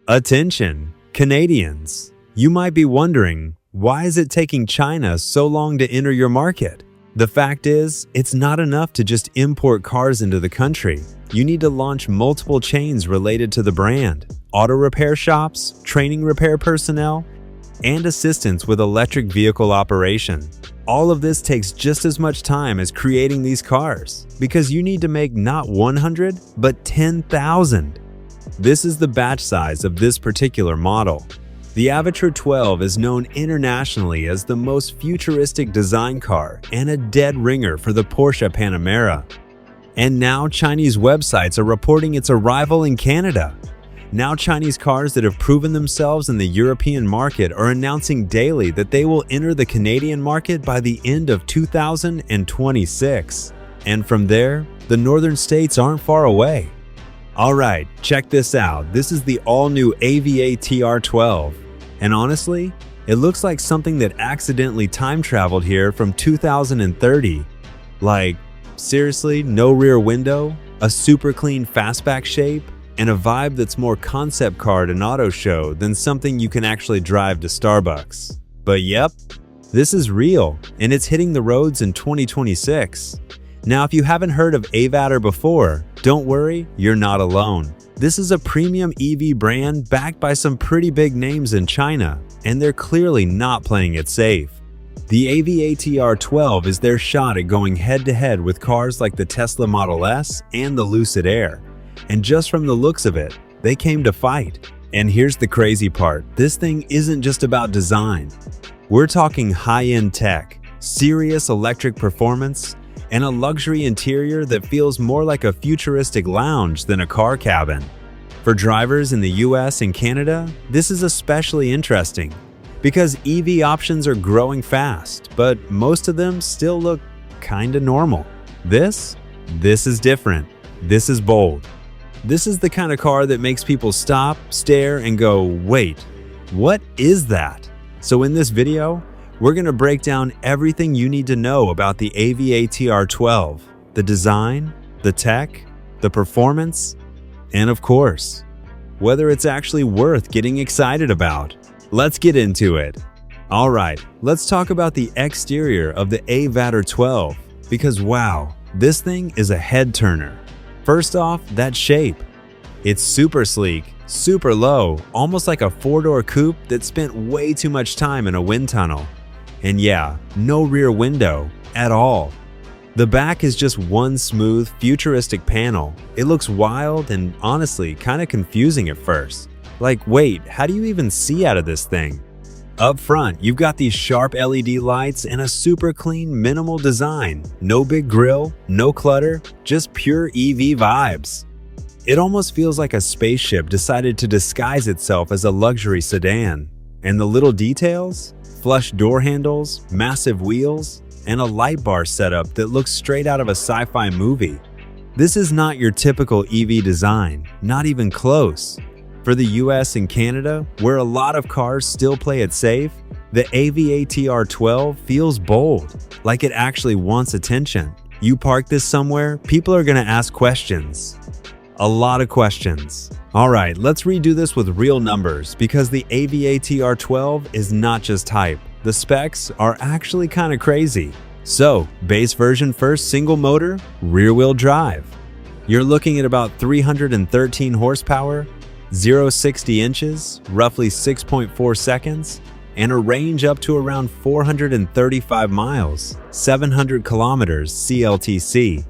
Attention, Canadians! You might be wondering, why is it taking China so long to enter your market? The fact is, it's not enough to just import cars into the country. You need to launch multiple chains related to the brand, auto repair shops, training repair personnel, and assistance with electric vehicle operation. All of this takes just as much time as creating these cars, because you need to make not 100, but 10,000. This is the batch size of this particular model. The Avatr 12 is known internationally as the most futuristic design car and a dead ringer for the Porsche Panamera. And now Chinese websites are reporting its arrival in Canada. Now Chinese cars that have proven themselves in the European market are announcing daily that they will enter the Canadian market by the end of 2026. And from there, the northern states aren't far away. Alright, check this out. This is the all-new Avatr 12. And honestly, it looks like something that accidentally time-traveled here from 2030. Like, seriously, no rear window, a super clean fastback shape, and a vibe that's more concept car at an auto show than something you can actually drive to Starbucks. But yep, this is real, and it's hitting the roads in 2026. Now, if you haven't heard of Avatr before, don't worry, you're not alone. This is a premium EV brand backed by some pretty big names in China, and they're clearly not playing it safe. The Avatr 12 is their shot at going head-to-head with cars like the Tesla Model S and the Lucid Air. And just from the looks of it, they came to fight. And here's the crazy part, this thing isn't just about design. We're talking high-end tech, serious electric performance, and a luxury interior that feels more like a futuristic lounge than a car cabin. For drivers in the US and Canada, this is especially interesting because EV options are growing fast, but most of them still look kinda normal. This is different. This is bold. This is the kind of car that makes people stop, stare, and go, wait, what is that? So in this video, we're going to break down everything you need to know about the Avatr 12, the design, the tech, the performance, and of course, whether it's actually worth getting excited about. Let's get into it. Alright, let's talk about the exterior of the Avatr 12, because wow, this thing is a head turner. First off, that shape. It's super sleek, super low, almost like a four-door coupe that spent way too much time in a wind tunnel. And yeah, no rear window at all. The back is just one smooth, futuristic panel. It looks wild and honestly kind of confusing at first. Like, wait, how do you even see out of this thing? Up front, you've got these sharp LED lights and a super clean, minimal design. No big grille, no clutter, just pure EV vibes. It almost feels like a spaceship decided to disguise itself as a luxury sedan. And the little details? Flush door handles, massive wheels, and a light bar setup that looks straight out of a sci-fi movie. This is not your typical EV design, not even close. For the US and Canada, where a lot of cars still play it safe, the Avatr 12 feels bold, like it actually wants attention. You park this somewhere, people are gonna ask questions. A lot of questions. Alright, let's redo this with real numbers because the Avatr 12 is not just hype. The specs are actually kinda crazy. So, base version first, single motor, rear wheel drive. You're looking at about 313 horsepower, 0-60 inches, roughly 6.4 seconds, and a range up to around 435 miles, 700 kilometers CLTC.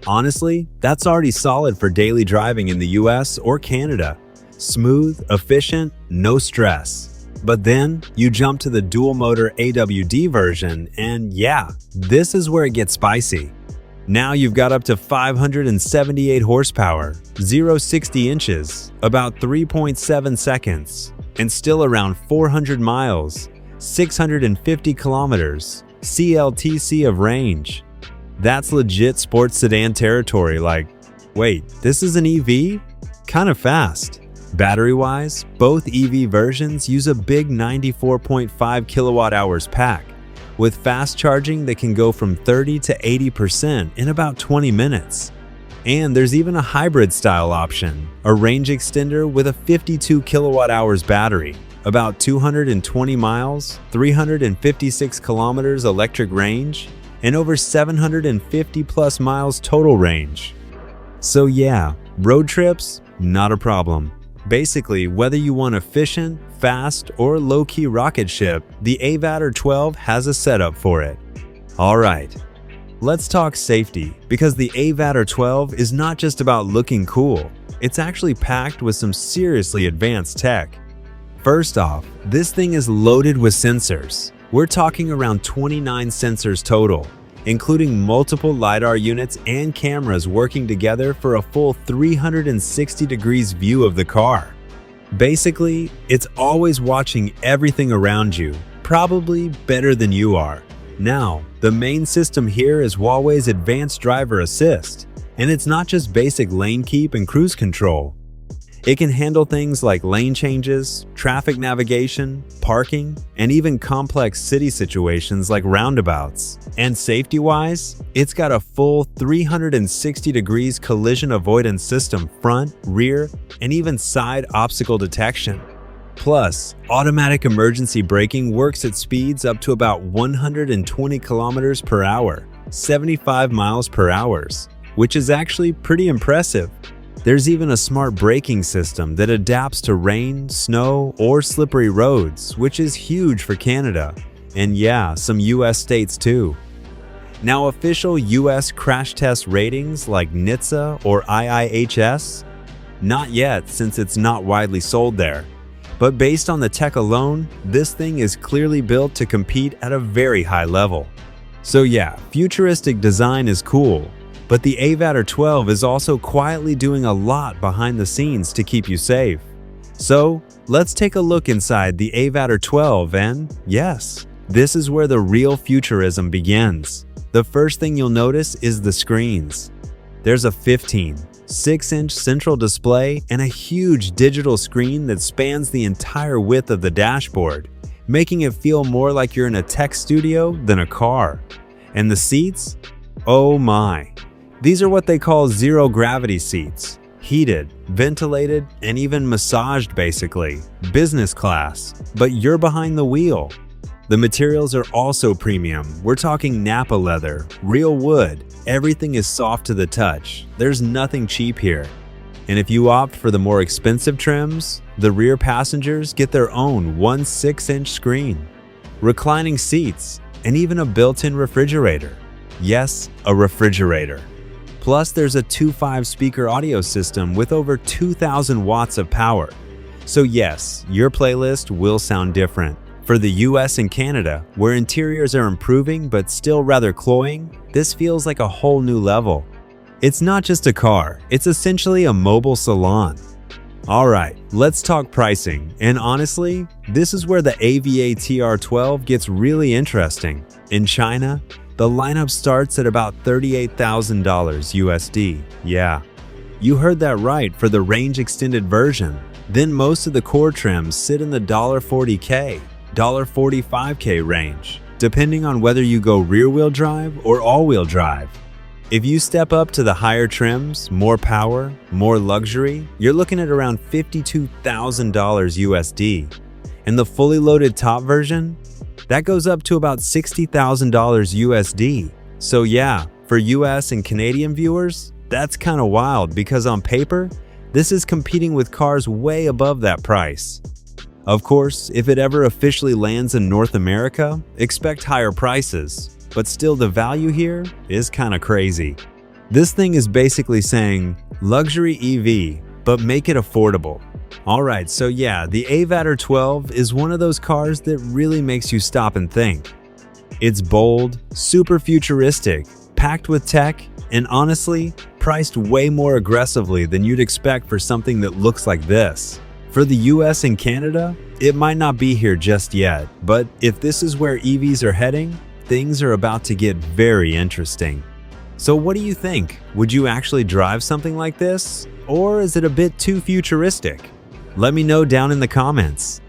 Honestly, that's already solid for daily driving in the US or Canada. Smooth, efficient, no stress. But then you jump to the dual motor AWD version and yeah, this is where it gets spicy. Now you've got up to 578 horsepower, 0-60 inches, about 3.7 seconds, and still around 400 miles, 650 kilometers, CLTC of range. That's legit sports sedan territory. Like, wait, this is an EV? Kind of fast. Battery-wise, both EV versions use a big 94.5 kilowatt-hours pack, with fast charging that can go from 30 to 80% in about 20 minutes. And there's even a hybrid style option, a range extender with a 52 kilowatt hours battery, about 220 miles, 356 kilometers electric range, and over 750 plus miles total range. So yeah, road trips, not a problem. Basically, whether you want efficient, fast, or low-key rocket ship, the Avatr 12 has a setup for it. Alright, let's talk safety, because the Avatr 12 is not just about looking cool, it's actually packed with some seriously advanced tech. First off, this thing is loaded with sensors. We're talking around 29 sensors total, including multiple LiDAR units and cameras working together for a full 360 degrees view of the car. Basically, it's always watching everything around you, probably better than you are. Now, the main system here is HUAWEI's Advanced Driver Assist, and it's not just basic lane keep and cruise control. It can handle things like lane changes, traffic navigation, parking, and even complex city situations like roundabouts. And safety-wise, it's got a full 360 degrees collision avoidance system front, rear, and even side obstacle detection. Plus, automatic emergency braking works at speeds up to about 120 kilometers per hour, 75 miles per hour, which is actually pretty impressive. There's even a smart braking system that adapts to rain, snow, or slippery roads, which is huge for Canada, and yeah, some US states too. Now, official US crash test ratings like NHTSA or IIHS? Not yet, since it's not widely sold there. But based on the tech alone, this thing is clearly built to compete at a very high level. So yeah, futuristic design is cool, but the Avatr 12 is also quietly doing a lot behind the scenes to keep you safe. So let's take a look inside the Avatr 12 and yes, this is where the real futurism begins. The first thing you'll notice is the screens. There's a 6-inch central display and a huge digital screen that spans the entire width of the dashboard, making it feel more like you're in a tech studio than a car. And the seats? Oh my! These are what they call zero-gravity seats. Heated, ventilated, and even massaged basically. Business class. But you're behind the wheel. The materials are also premium. We're talking Nappa leather, real wood. Everything is soft to the touch. There's nothing cheap here. And if you opt for the more expensive trims, the rear passengers get their own 6-inch screen, reclining seats, and even a built-in refrigerator. Yes, a refrigerator. Plus, there's a 2.5 speaker audio system with over 2,000 watts of power. So yes, your playlist will sound different. For the US and Canada, where interiors are improving but still rather cloying, this feels like a whole new level. It's not just a car, it's essentially a mobile salon. Alright, let's talk pricing, and honestly, this is where the Avatr 12 gets really interesting. In China, the lineup starts at about $38,000 USD. Yeah, you heard that right for the range extended version. Then most of the core trims sit in the $40K, $45K range, depending on whether you go rear-wheel drive or all-wheel drive. If you step up to the higher trims, more power, more luxury, you're looking at around $52,000 USD. And the fully loaded top version? That goes up to about $60,000 USD. So yeah, for US and Canadian viewers, that's kind of wild because on paper, this is competing with cars way above that price. Of course, if it ever officially lands in North America, expect higher prices, but still the value here is kind of crazy. This thing is basically saying, luxury EV, but make it affordable. Alright, so yeah, the Avatr 12 is one of those cars that really makes you stop and think. It's bold, super futuristic, packed with tech, and honestly, priced way more aggressively than you'd expect for something that looks like this. For the US and Canada, it might not be here just yet, but if this is where EVs are heading, things are about to get very interesting. So what do you think? Would you actually drive something like this? Or is it a bit too futuristic? Let me know down in the comments.